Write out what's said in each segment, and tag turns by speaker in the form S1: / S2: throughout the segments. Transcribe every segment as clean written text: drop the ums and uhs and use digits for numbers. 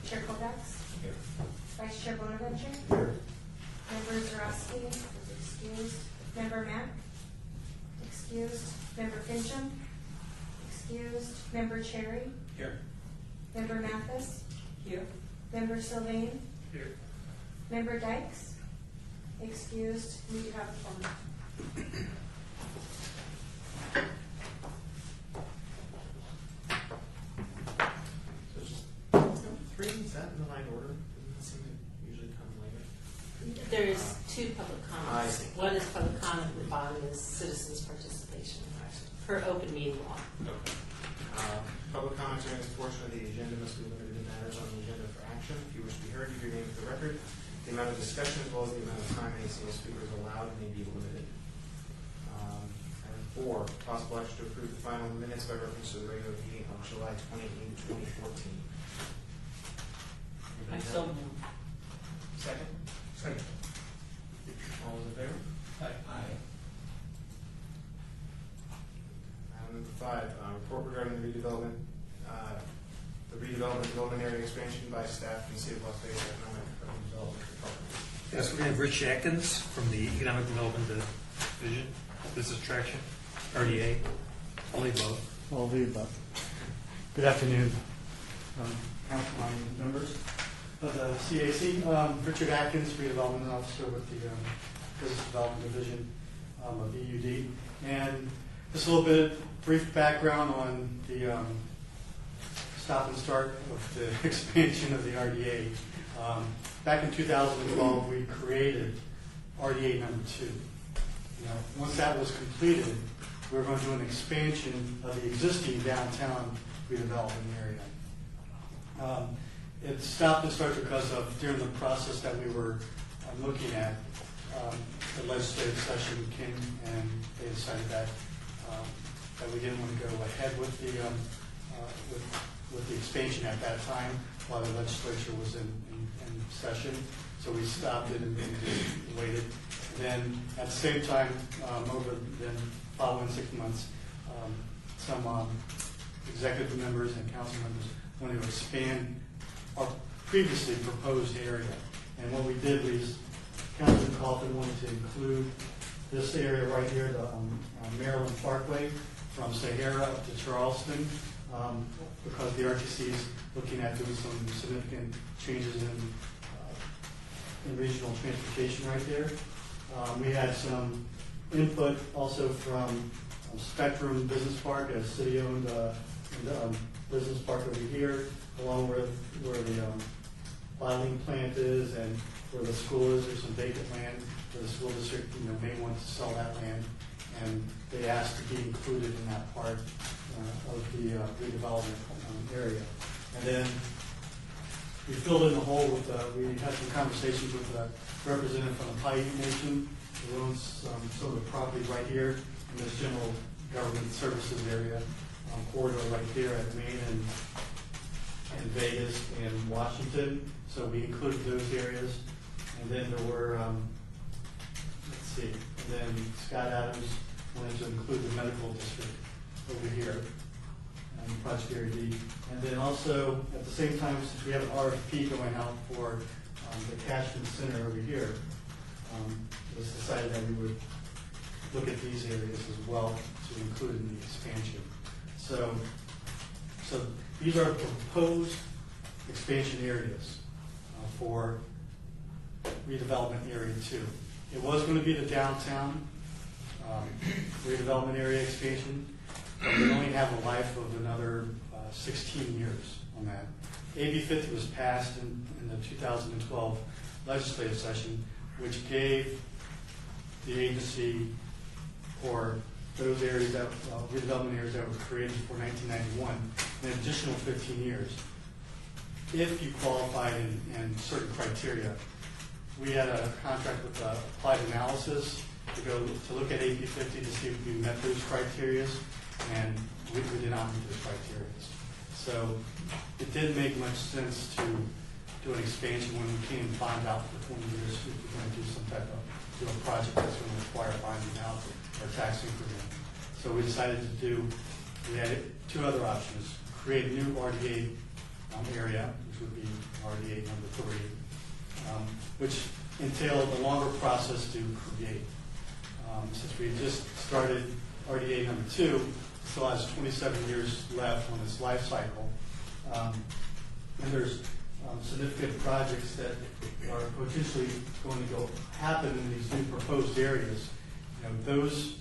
S1: Chair Kovacs.
S2: Here.
S1: Vice Chair Bonaventure.
S2: Here.
S1: Member Zarowski is excused. Member Mack. Excused. Member Fincham. Excused. Member Cherry.
S2: Here.
S1: Member Mathis.
S3: Here.
S1: Member Sylvain.
S2: Here.
S1: Member Dykes. Excused. We do have a quorum.
S2: So just three, is that in the right order? Doesn't it seem to usually come later?
S3: There's two public
S2: I
S3: comments.
S2: see.
S3: One is public comment, and the bottom is citizens' participation per open meeting law.
S2: Okay. Public comment during this portion of the agenda must be limited to matters on the agenda for action. If you wish to be heard, give your name for the record. The amount of discussion as well as the amount of time any single speaker is allowed may be limited. Item 4, possible action to approve the final minutes by reference to the regular meeting on July 28, 2014.
S3: I so moved.
S2: Second? Second. All those in favor?
S4: Aye.
S2: Item number 5, report regarding the redevelopment development area expansion by staff in the City of Las Vegas Economic Development Department.
S4: Yes, we're going to have Rich Atkins from the Economic Development Division, Business Traction, RDA, all the above.
S5: All of the above. Good afternoon, council members of the CAC. Richard Atkins, redevelopment officer with the Business Development Division of EUD. And just a little bit brief background on the stop and start of the expansion of the RDA. Back in 2012, we created RDA number 2. Once that was completed, we were going to do an expansion of the existing downtown redevelopment area. It stopped and started because of during the process that we were looking at, the legislative session came and they decided that we didn't want to go ahead with the expansion at that time while the legislature was in session. So we stopped it and just waited. Then at the same time, over the following 6 months, some executive members and council members wanted to expand our previously proposed area. And what we did was, Councilman Coffin wanted to include this area right here, the Maryland Parkway, from Sahara up to Charleston, because the RTC is looking at doing some significant changes in regional transportation right there. We had some input also from Spectrum Business Park, a city-owned business park over here, along with where the bottling plant is and where the school is. There's some vacant land where the school district may want to sell that land, and they asked to be included in that part of the redevelopment area. And then we filled in the hole with, we had some conversations with a representative from the Paiute Nation who owns some of the property right here in this general government services area, corridor right here at Maine and Vegas and Washington. So we included those areas. And then there were, let's see, and then Scott Adams wanted to include the medical district over here. Project Area D. And then also, at the same time, since we have an RFP going out for the Cashman Center over here, it was decided that we would look at these areas as well to include in the expansion. So these are proposed expansion areas for redevelopment area 2. It was going to be the downtown redevelopment area expansion, but we only have a life of another 16 years on that. AB 50 was passed in the 2012 legislative session, which gave the agency for those areas that redevelopment areas that were created before 1991 an additional 15 years if you qualified in certain criteria. We had a contract with Applied Analysis to look at AB 50 to see if we met those criteria, and we did not meet those criteria. So it didn't make much sense to do an expansion when we came and found out for 20 years if we're going to do some type of a project that's going to require bonding out or tax increment. So we decided to we had two other options: create a new RDA area, which would be RDA number 3, which entailed a longer process to create. Since we just started RDA number 2, it still has 27 years left on its life cycle. And there's significant projects that are potentially going to happen in these new proposed areas. You know, those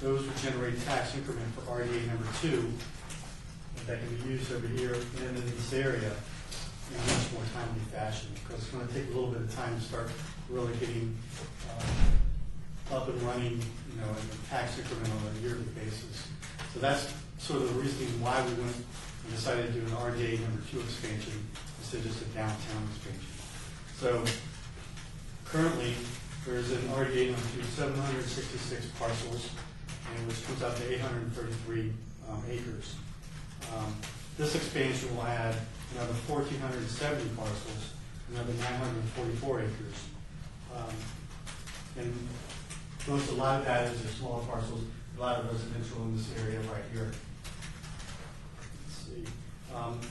S5: would generate tax increment for RDA number 2 that can be used every year in this area in a much more timely fashion, because it's going to take a little bit of time to start really getting up and running, you know, and tax increment on a yearly basis. So that's sort of the reasoning why we went and decided to do an RDA number 2 expansion instead of just a downtown expansion. So currently, there's an RDA number 2, 766 parcels, and which comes out to 833 acres. This expansion will add another 1,470 parcels, another 944 acres. And most, a lot of that is the smaller parcels, a lot of residential in this area right here. Let's see.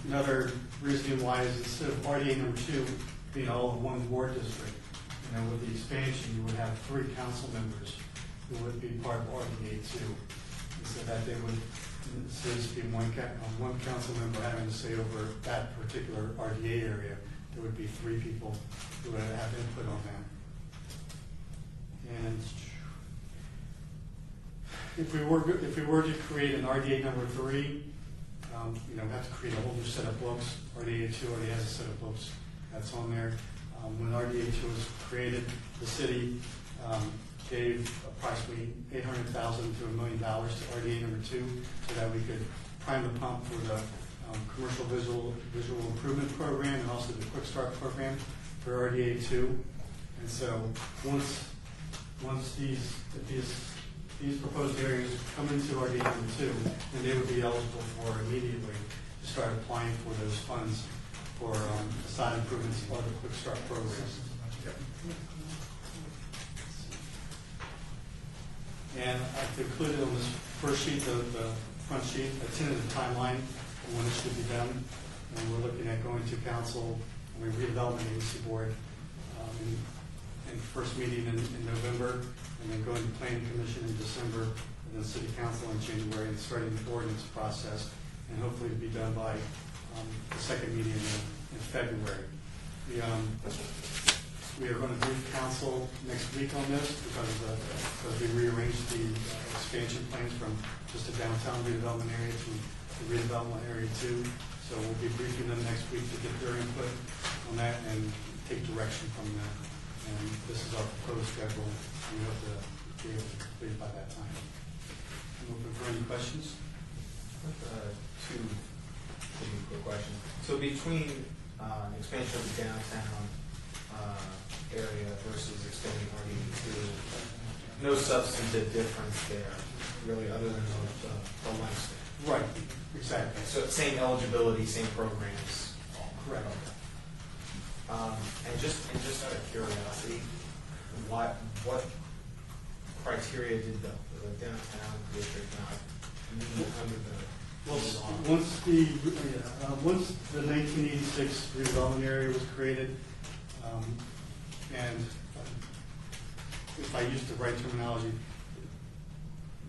S5: Another reason why is instead of RDA number 2 being all of one ward district, you know, with the expansion, you would have 3 council members who would be part of RDA 2. And so that they would, instead of being one council member having to say over that particular RDA area, there would be 3 people who would have input on that. And if we were to create an RDA number 3, you know, we have to create a whole new set of books. RDA 2 already has a set of books that's on there. When RDA 2 was created, the city gave approximately $800,000 to $1 million to RDA number 2, so that we could prime the pump for the commercial visual improvement program and also the Quick Start program for RDA 2. And so once these proposed areas come into RDA number 2, then they would be eligible for immediately to start applying for those funds for facade improvements or the Quick Start programs. And I've included on this first sheet, the front sheet, a tentative timeline on when it should be done. And we're looking at going to council, I mean, redevelopment agency board in first meeting in November, and then going to planning commission in December, and then city council in January, and starting the ordinance process, and hopefully to be done by the second meeting in February. We are going to brief council next week on this because we rearranged the expansion plans from just a downtown redevelopment area to the redevelopment area 2. So we'll be briefing them next week to get their input on that and take direction from them. And this is our proposed schedule. We hope to be able to complete it by that time. I'm open for any questions.
S2: Two quick questions. So between expansion of the downtown area versus expanding RDA 2, no substantive difference there, really, other than the length.
S5: Right, exactly.
S2: So same eligibility, same programs.
S5: Correct.
S2: And just out of curiosity, what criteria did the downtown district not meet under the
S5: Well, once the 1986 redevelopment area was created, and if I use the right terminology,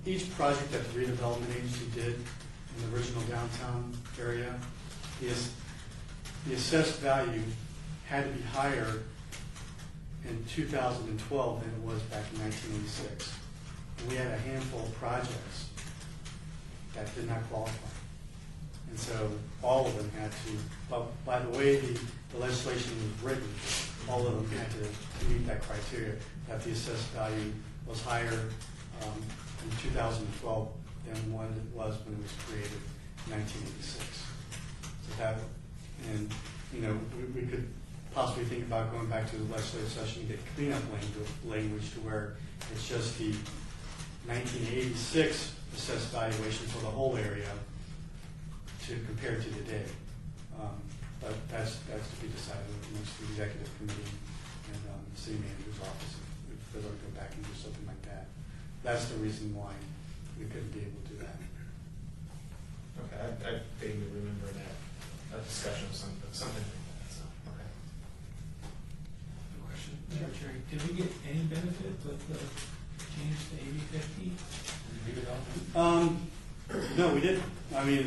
S5: each project that the redevelopment agency did in the original downtown area, the assessed value had to be higher in 2012 than it was back in 1986. And we had a handful of projects that did not qualify. And so all of them had to, but by the way the legislation was written, all of them had to meet that criteria, that the assessed value was higher in 2012 than what it was when it was created in 1986. So that, and you know, we could possibly think about going back to the legislative session and get cleanup language to where it's just the 1986 assessed valuation for the whole area to compare to today. But that's to be decided amongst the executive committee and the city manager's office if they're going to go back and do something like that. That's the reason why we couldn't be able to do that.
S2: Okay, I vaguely remember that a discussion of something like that, so, okay.
S6: Question, Madam Chair, did we get any benefit with the change to AB 50? Redevelopment?
S5: No, we didn't. I mean,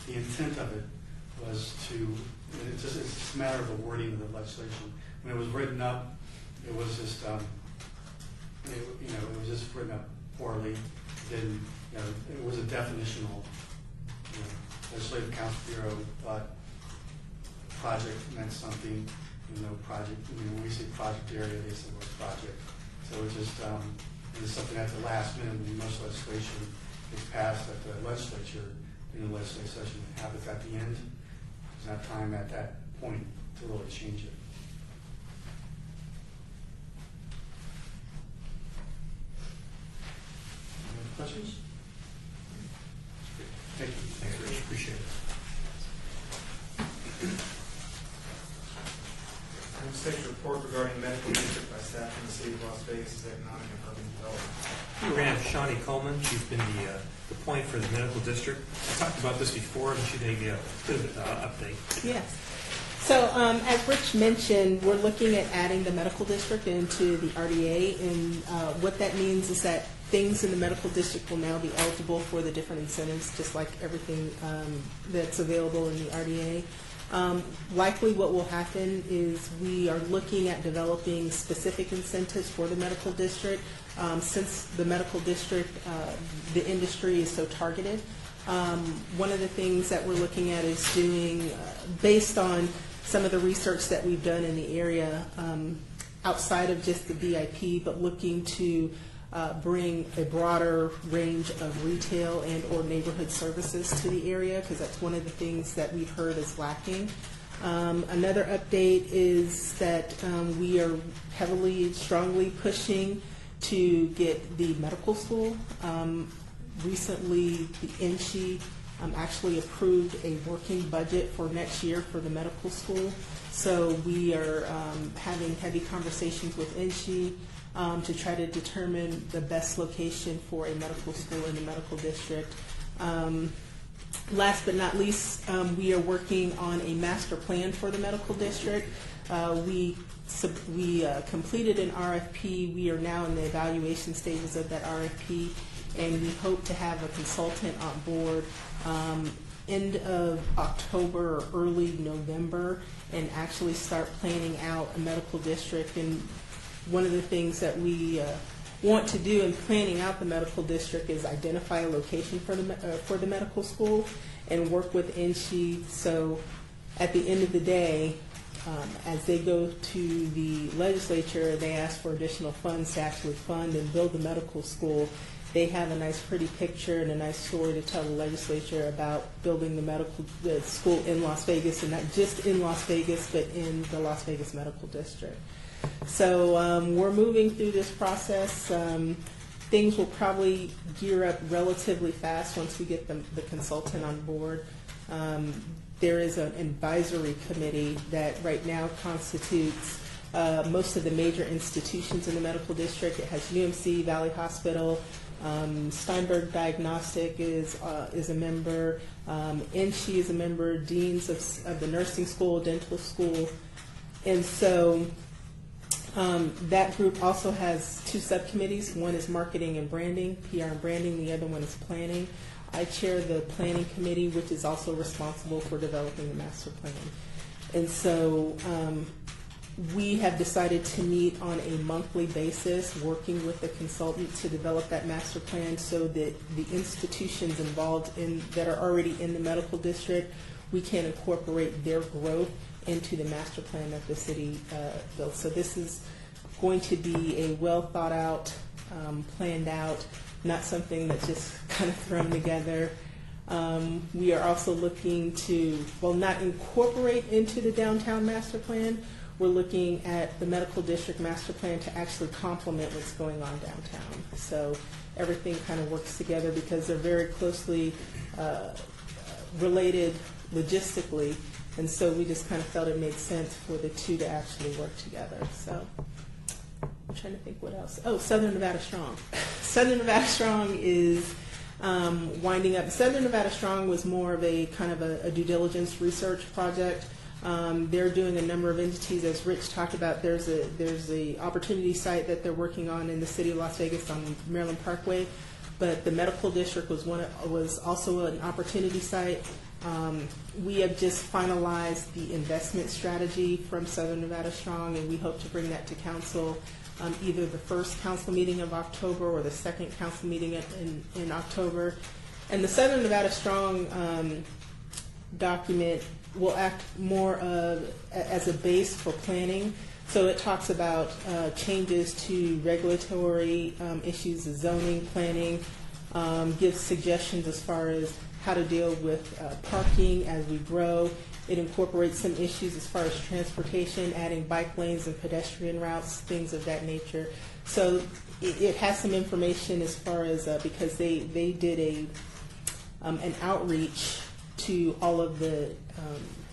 S5: the intent of it was to, it's just a matter of the wording of the legislation. When it was written up, it was just, it was just written up poorly. It was a definitional, Legislative Council Bureau thought project meant something, project, when we say project area, they said the word project. So it was something at the last minute when most legislation is passed at the legislature in the legislative session. It happens at the end. There's not time at that point to really change it. Any other questions? Thank you.
S4: Thanks, Rich. Appreciate it.
S2: Next report regarding medical district by staff in the city of Las Vegas' economic and urban development.
S4: We're going to have Shawnee Coleman. She's been the point for the medical district. I talked about this before, and she gave me a bit of an update.
S7: Yes. So as Rich mentioned, we're looking at adding the medical district into the RDA, and what that means is that things in the medical district will now be eligible for the different incentives, just like everything that's available in the RDA. Likely what will happen is we are looking at developing specific incentives for the medical district. Since the medical district, the industry is so targeted, one of the things that we're looking at is doing, based on some of the research that we've done in the area, outside of just the VIP, but looking to bring a broader range of retail and or neighborhood services to the area, because that's one of the things that we've heard is lacking. Another update is that we are strongly pushing to get the medical school. Recently, the NSHE actually approved a working budget for next year for the medical school. So we are having heavy conversations with NSHE to try to determine the best location for a medical school in the medical district. Last but not least, we are working on a master plan for the medical district. We completed an RFP. We are now in the evaluation stages of that RFP, and we hope to have a consultant on board end of October or early November, and actually start planning out a medical district. And one of the things that we want to do in planning out the medical district is identify a location for the medical school and work with NSHE. So at the end of the day, as they go to the legislature, they ask for additional funds to actually fund and build the medical school. They have a nice pretty picture and a nice story to tell the legislature about building the school in Las Vegas, and not just in Las Vegas, but in the Las Vegas Medical District. So we're moving through this process. Things will probably gear up relatively fast once we get the consultant on board. There is an advisory committee that right now constitutes most of the major institutions in the medical district. It has UMC, Valley Hospital, Steinberg Diagnostic is a member, NSHE is a member, deans of the nursing school, dental school, and so that group also has two subcommittees. One is marketing and branding, PR and branding. The other one is planning. I chair the planning committee, which is also responsible for developing the master plan. And so we have decided to meet on a monthly basis, working with the consultant to develop that master plan, so that the institutions involved that are already in the medical district, we can incorporate their growth into the master plan that the city built. So this is going to be a well thought out, planned out, not something that's just kind of thrown together. We are also looking to, not incorporate into the downtown master plan. We're looking at the medical district master plan to actually complement what's going on downtown. So everything kind of works together because they're very closely related logistically. And so we just kind of felt it made sense for the two to actually work together. So I'm trying to think what else. Oh, Southern Nevada Strong. Southern Nevada Strong is winding up. Southern Nevada Strong was more of a kind of a due diligence research project. They're doing a number of entities, as Rich talked about. There's a opportunity site that they're working on in the city of Las Vegas on Maryland Parkway, but the medical district was also an opportunity site. We have just finalized the investment strategy from Southern Nevada Strong, and we hope to bring that to council either the first council meeting of October or the second council meeting in October. And the Southern Nevada Strong document will act more as a base for planning. So it talks about changes to regulatory issues, zoning, planning, gives suggestions as far as how to deal with parking as we grow. It incorporates some issues as far as transportation, adding bike lanes and pedestrian routes, things of that nature. So it has some information as far as, because they did an outreach to all of the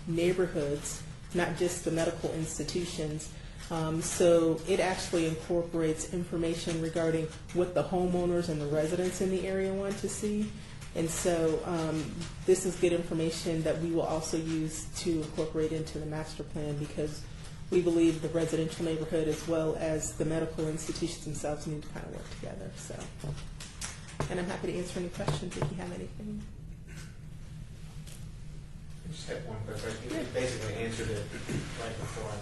S7: neighborhoods, not just the medical institutions. So it actually incorporates information regarding what the homeowners and the residents in the area want to see. And so this is good information that we will also use to incorporate into the master plan, because we believe the residential neighborhood as well as the medical institutions themselves need to kind of work together. So, and I'm happy to answer any questions if you have anything.
S2: I just have one quick question. You basically answered it right before I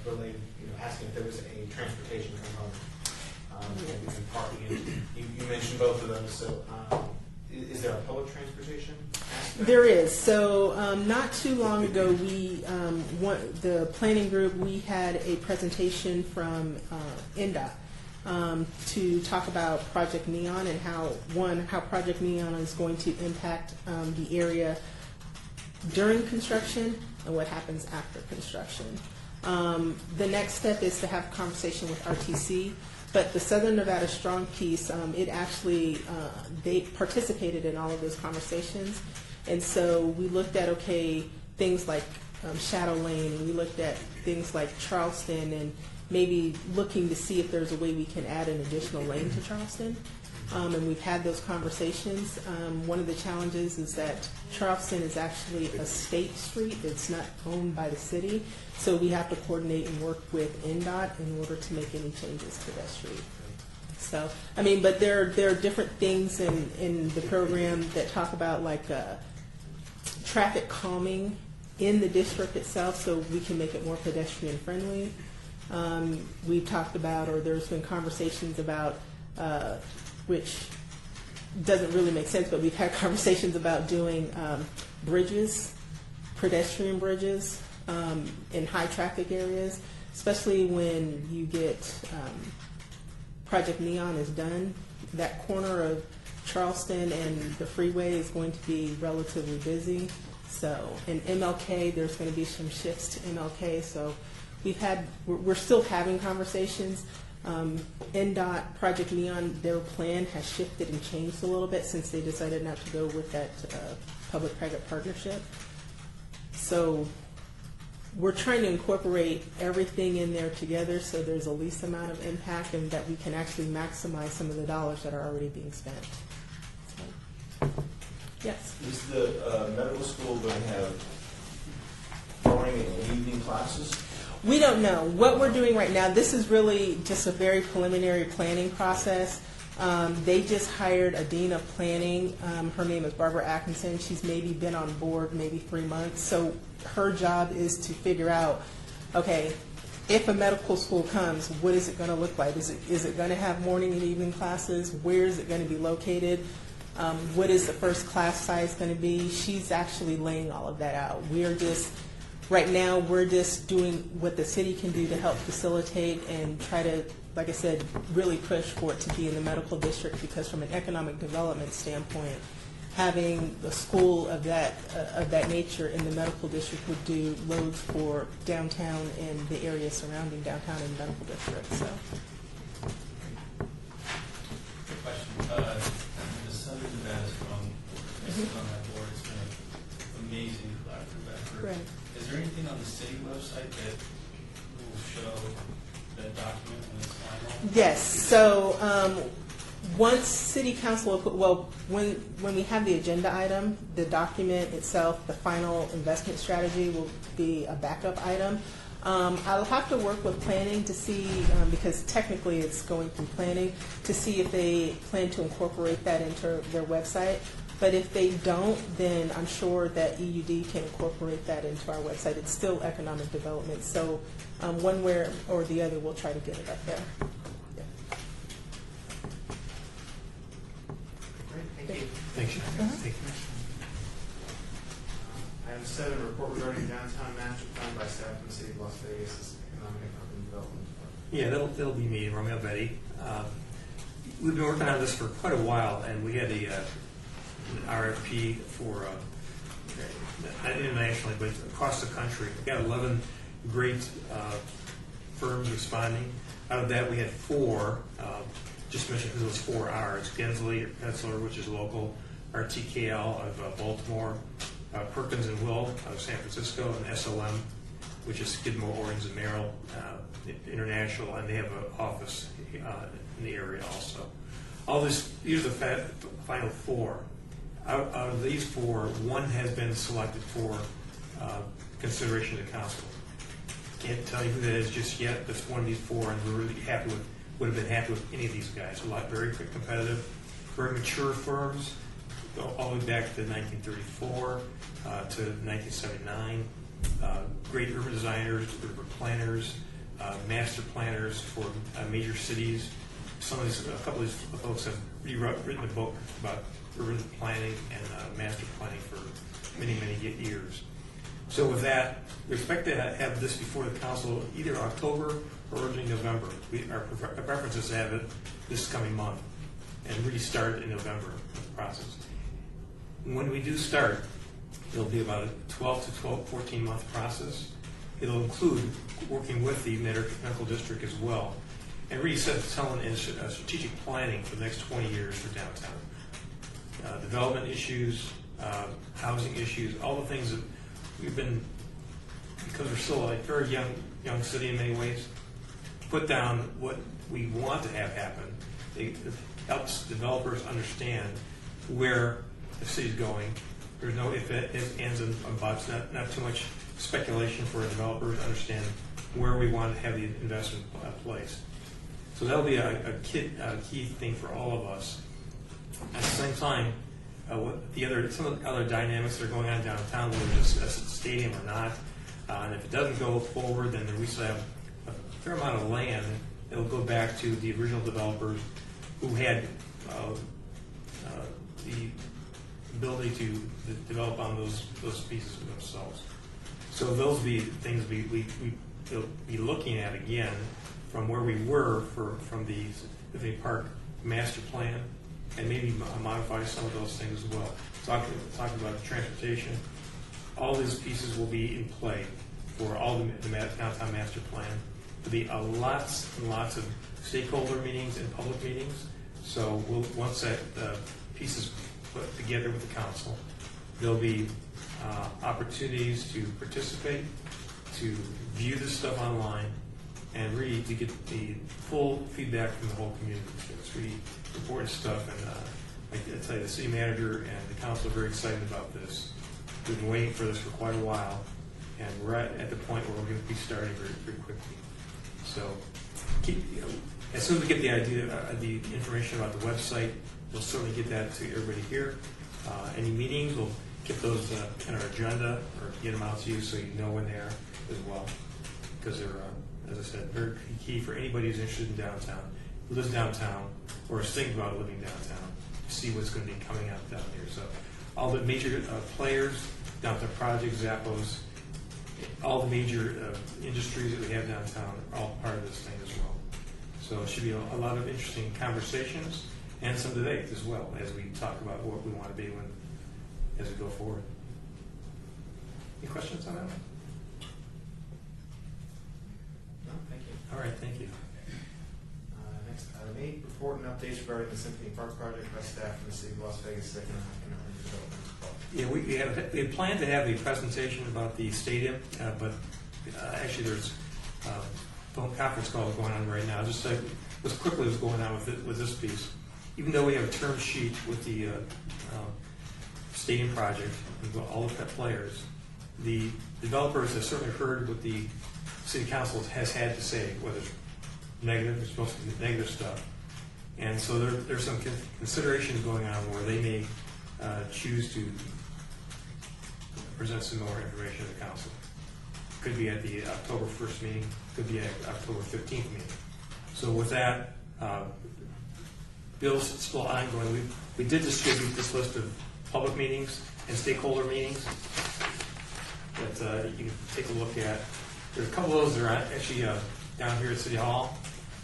S2: related, asking if there was a transportation component. And parking. You mentioned both of those. So, is there a public transportation aspect?
S7: There is. So, not too long ago, the planning group, we had a presentation from NDOT to talk about Project Neon and how Project Neon is going to impact the area during construction and what happens after construction. The next step is to have a conversation with RTC. But the Southern Nevada Strong piece, it actually, they participated in all of those conversations. And so we looked at, things like Shadow Lane, we looked at things like Charleston, and maybe looking to see if there's a way we can add an additional lane to Charleston. And we've had those conversations. One of the challenges is that Charleston is actually a state street. It's not owned by the city. So we have to coordinate and work with NDOT in order to make any changes to that street. So, but there are different things in the program that talk about traffic calming in the district itself, so we can make it more pedestrian friendly. We've talked about, or there's been conversations about, which doesn't really make sense, but we've had conversations about doing bridges, pedestrian bridges in high traffic areas, especially when you get Project Neon is done. That corner of Charleston and the freeway is going to be relatively busy. So, in MLK, there's going to be some shifts to MLK. So, we're still having conversations. NDOT, Project Neon, their plan has shifted and changed a little bit since they decided not to go with that public-private partnership. So we're trying to incorporate everything in there together so there's the least amount of impact and that we can actually maximize some of the dollars that are already being spent. So, yes?
S8: Is the medical school going to have morning and evening classes?
S7: We don't know. What we're doing right now, this is really just a very preliminary planning process. They just hired a dean of planning. Her name is Barbara Atkinson. She's maybe been on board maybe 3 months. So her job is to figure out, if a medical school comes, what is it going to look like? Is it going to have morning and evening classes? Where is it going to be located? What is the first class size going to be? She's actually laying all of that out. Right now, we're just doing what the city can do to help facilitate and try to, like I said, really push for it to be in the medical district, because from an economic development standpoint, having a school of that nature in the medical district would do loads for downtown and the area surrounding downtown and the medical district. So.
S6: Good question. The Southern Nevada Strong on that board has been an amazing collaborative effort.
S7: Right.
S6: Is there anything on the city website that will show that document when it's final?
S7: Yes. So Once City Council, well, when we have the agenda item, the document itself, the final investment strategy will be a backup item. I'll have to work with planning to see, because technically it's going through planning, to see if they plan to incorporate that into their website. But if they don't, then I'm sure that EUD can incorporate that into our website. It's still economic development, so one way or the other, we'll try to get it up there. Yeah.
S2: Great, thank you.
S4: Thanks, Sharon. Thank you.
S2: Item 7, report regarding downtown master plan by staff in the city of Las Vegas, this is economic and urban development department.
S4: Yeah, that'll be me, Romeo Betty. We've been working on this for quite a while, and we had an RFP for, not internationally, but across the country. We got 11 great firms responding. Out of that, we had 4, just mentioned who those 4 are. It's Gensley, Petzler, which is local, RTKL of Baltimore, Perkins and Will out of San Francisco, and SLM, which is Skidmore, Owings and Merrill International, and they have an office in the area also. All this, these are the final 4. Out of these 4, 1 has been selected for consideration to council. Can't tell you who that is just yet, but it's one of these 4, and we're really happy with, would have been happy with any of these guys. A lot, very quick, competitive, very mature firms, go all the way back to 1934 to 1979. Great urban designers, urban planners, master planners for major cities. A couple of these folks have written a book about urban planning and master planning for many, many years. So with that, we expect to have this before the council either October or early November. Our preference is to have it this coming month and really start in November with the process. When we do start, it'll be about a 12 to 14 month process. It'll include working with the medical district as well, and really telling strategic planning for the next 20 years for downtown. Development issues, housing issues, all the things that we've been, because we're still a very young city in many ways, put down what we want to have happen. It helps developers understand where the city's going. There's no if, ands, and buts, not too much speculation for a developer to understand where we want to have the investment placed. So that'll be a key thing for all of us. At the same time, some of the other dynamics that are going on downtown, whether it's a stadium or not, and if it doesn't go forward, then we still have a fair amount of land that will go back to the original developers who had the ability to develop on those pieces for themselves. So those will be things we'll be looking at again from where we were from the Tiffany Park master plan, and maybe modify some of those things as well. Talking about transportation, all these pieces will be in play for all the downtown master plan. There'll be lots and lots of stakeholder meetings and public meetings. So once that piece is put together with the council, there'll be opportunities to participate, to view this stuff online, and really to get the full feedback from the whole community. It's really important stuff, and I tell you, the city manager and the council are very excited about this. We've been waiting for this for quite a while, and we're at the point where we're going to be starting very, very quickly. So as soon as we get the idea, the information about the website, we'll certainly get that to everybody here. Any meetings, we'll get those in our agenda or get them out to you so you know when they are as well. Because they're, as I said, very key for anybody who's interested in downtown, who lives downtown, or is thinking about living downtown, to see what's going to be coming out down here. So all the major players, downtown projects, Zappos, all the major industries that we have downtown are all part of this thing as well. So it should be a lot of interesting conversations and some debate as well as we talk about what we want to be as we go forward. Any questions on that one?
S2: No, thank you.
S4: All right, thank you.
S2: Next, item 8, report and updates regarding the Symphony Park project by staff from the city of Las Vegas economic and urban development department.
S4: Yeah, we had planned to have a presentation about the stadium, but actually there's a phone conference call going on right now. Just let's quickly what's going on with this piece. even though we have a term sheet with the stadium project, and all the players, the developers have certainly heard what the city council has had to say, whether it's negative, it's mostly negative stuff. And so there's some considerations going on where they may choose to present some more information to the council. Could be at the October 1st meeting, could be at October 15th meeting. So with that, Bill's still ongoing. We did distribute this list of public meetings and stakeholder meetings that you can take a look at. There's a couple of those that are actually down here at City Hall,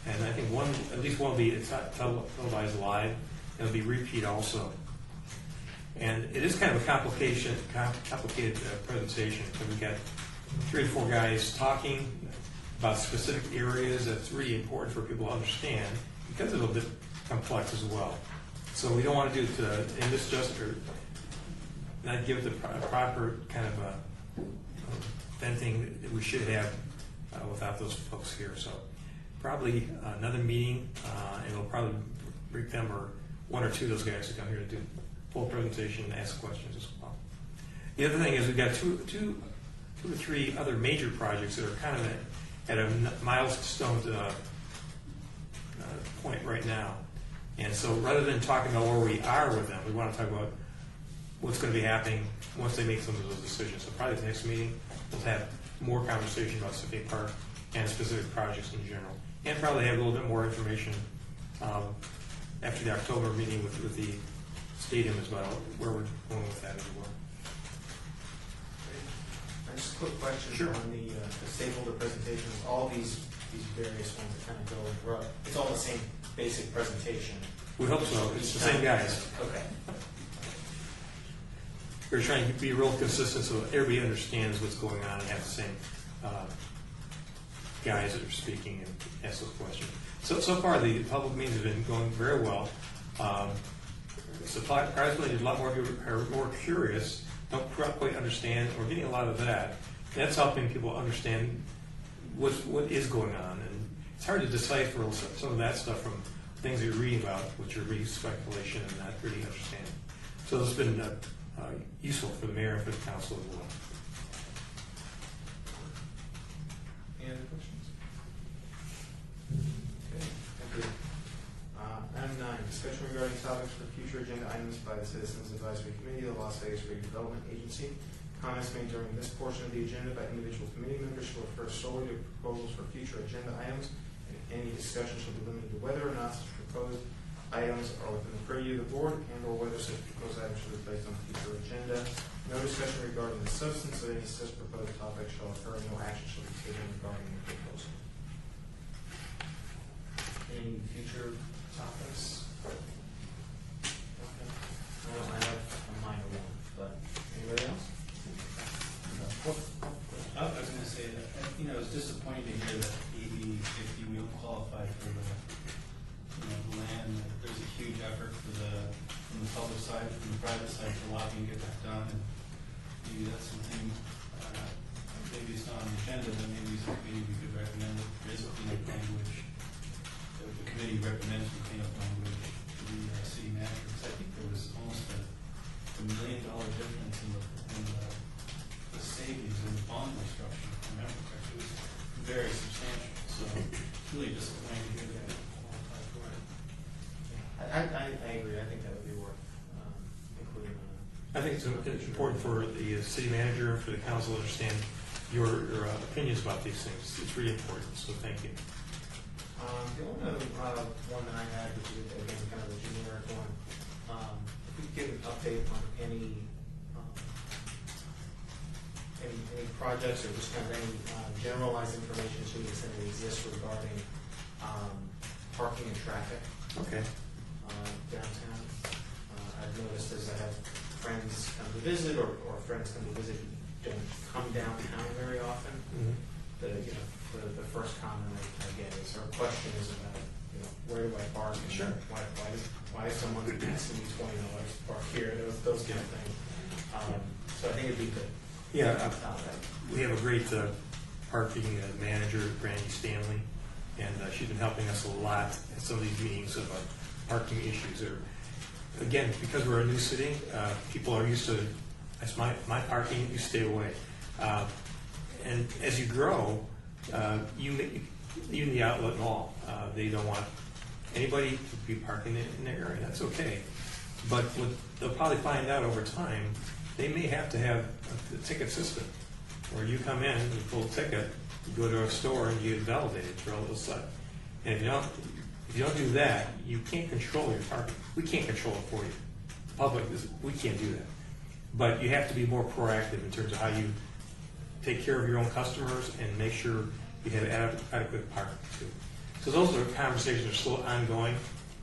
S4: and I think at least one will be televised live, and it'll be repeat also. And it is kind of a complicated presentation. So we've got 3 or 4 guys talking about specific areas that's really important for people to understand, because it's a bit complex as well. So we don't want to do it in this or not give it the proper kind of venting that we should have without those folks here. So probably another meeting, and we'll probably bring them or 1 or 2 of those guys to come here to do full presentation and ask questions as well. The other thing is we've got two or three other major projects that are kind of at a milestone point right now. And so rather than talking about where we are with them, we want to talk about what's going to be happening once they make some of those decisions. So probably the next meeting, we'll have more conversation about Safety Park and specific projects in general. And probably have a little bit more information after the October meeting with the stadium as well, where we're going with that as well.
S2: Just a quick question.
S4: Sure.
S2: On the stakeholder presentations. All these various ones that kind of go through. It's all the same basic presentation.
S4: We hope so. It's the same guys.
S2: Okay.
S4: We're trying to be real consistent so everybody understands what's going on and have the same guys that are speaking and ask those questions. So far, the public meetings have been going very well. Surprisingly, a lot more people are more curious, don't quite understand. We're getting a lot of that. That's helping people understand what is going on. And it's hard to decipher some of that stuff from things you're reading about, which are really speculation and not really understanding. So it's been useful for the mayor and for the council as well.
S2: Any other questions? Okay, thank you. Item 9, discussion regarding topics for future agenda items by the Citizens Advisory Committee of the Las Vegas Redevelopment Agency. Comments made during this portion of the agenda by individual committee members shall refer solely to proposals for future agenda items, and any discussion shall be limited to whether or not such proposed items are within the purview of the board and/or whether such proposed items should be placed on the future agenda. No discussion regarding the substance of any such proposed topic shall occur, and no action shall be taken regarding the proposal. Any future topics? Okay. I have a minor one, but anybody else?
S6: I was going to say that, it's disappointing to hear that 80-50 we don't qualify for the, the land. There's a huge effort from the public side, from the private side to lobby and get that done. And maybe that's something, maybe it's not on the agenda, but maybe we could recommend that there is a cleanup language. The committee recommends we clean up language to the city manager, because I think there was almost a $1 million difference in the savings in the bond restructuring. If I remember correctly, it was very substantial. So it's really disappointing to hear that qualify for it.
S2: I agree. I think that would be worth including.
S4: I think it's important for the city manager and for the council to understand your opinions about these things. It's really important, so thank you.
S2: The only other one that I had, which is again kind of a generic one, if we could get an update on any projects or just kind of any generalized information to the extent that exists regarding parking and traffic
S4: Okay.
S2: downtown. I've noticed as I have friends come to visit or friends come to visit who don't come downtown very often, the first comment I get is, or question is about, where do I park? And
S4: Sure.
S2: Why is someone asking me $20 to park here? Those kind of things. So I think it'd be good.
S4: Yeah, we have a great parking manager, Brandy Stanley, and she's been helping us a lot at some of these meetings of parking issues. Or, again, because we're a new city, people are used to, that's my parking, you stay away. And as you grow, even the outlet mall, they don't want anybody to be parking in their area. That's okay. But what they'll probably find out over time, they may have to have a ticket system where you come in, you pull a ticket, you go to a store and you get validated for all those stuff. And if you don't do that, you can't control your parking. We can't control it for you. Public, we can't do that. But you have to be more proactive in terms of how you take care of your own customers and make sure you have adequate parking too. So those are conversations that are still ongoing,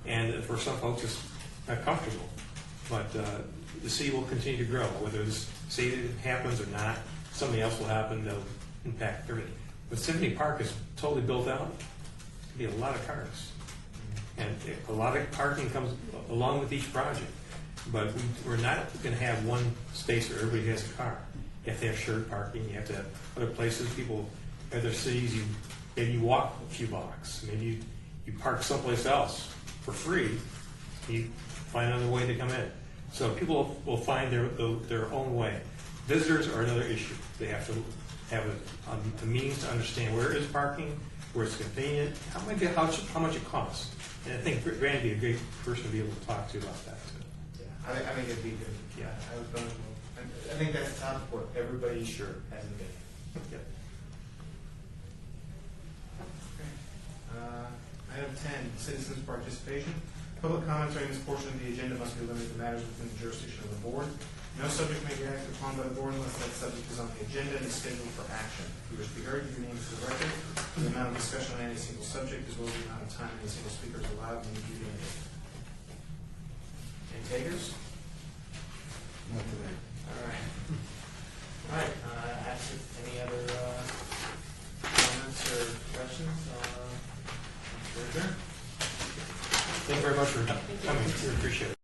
S4: and for some folks it's not comfortable. But the city will continue to grow. Whether this city happens or not, something else will happen that'll impact everything. But Symphony Park is totally built out. There'll be a lot of cars. And a lot of parking comes along with each project. But we're not going to have one space where everybody has a car. You have to have shared parking. You have to have other places. People, other cities, maybe you walk a few blocks. Maybe you park someplace else for free. You find another way to come in. So people will find their own way. Visitors are another issue. They have to have a means to understand where is parking, where it's convenient, how much it costs. And I think Randy would be a great person to be able to talk to about that too.
S2: Yeah, I think it'd be good. Yeah, I think that's the top report. Everybody sure has a bid.
S4: Yep.
S2: Item 10, citizens' participation. Public comments during this portion of the agenda must be limited to matters within the jurisdiction of the board. No subject may be acted upon by the board unless that subject is on the agenda and is scheduled for action. If you wish to be heard, your name is the record. The amount of discussion on any single subject, as well as the amount of time any single speaker is allowed, may be limited. Any takers?
S8: Not today.
S2: All right. All right. Any other comments or questions?
S4: Thank you very much for coming. We appreciate it.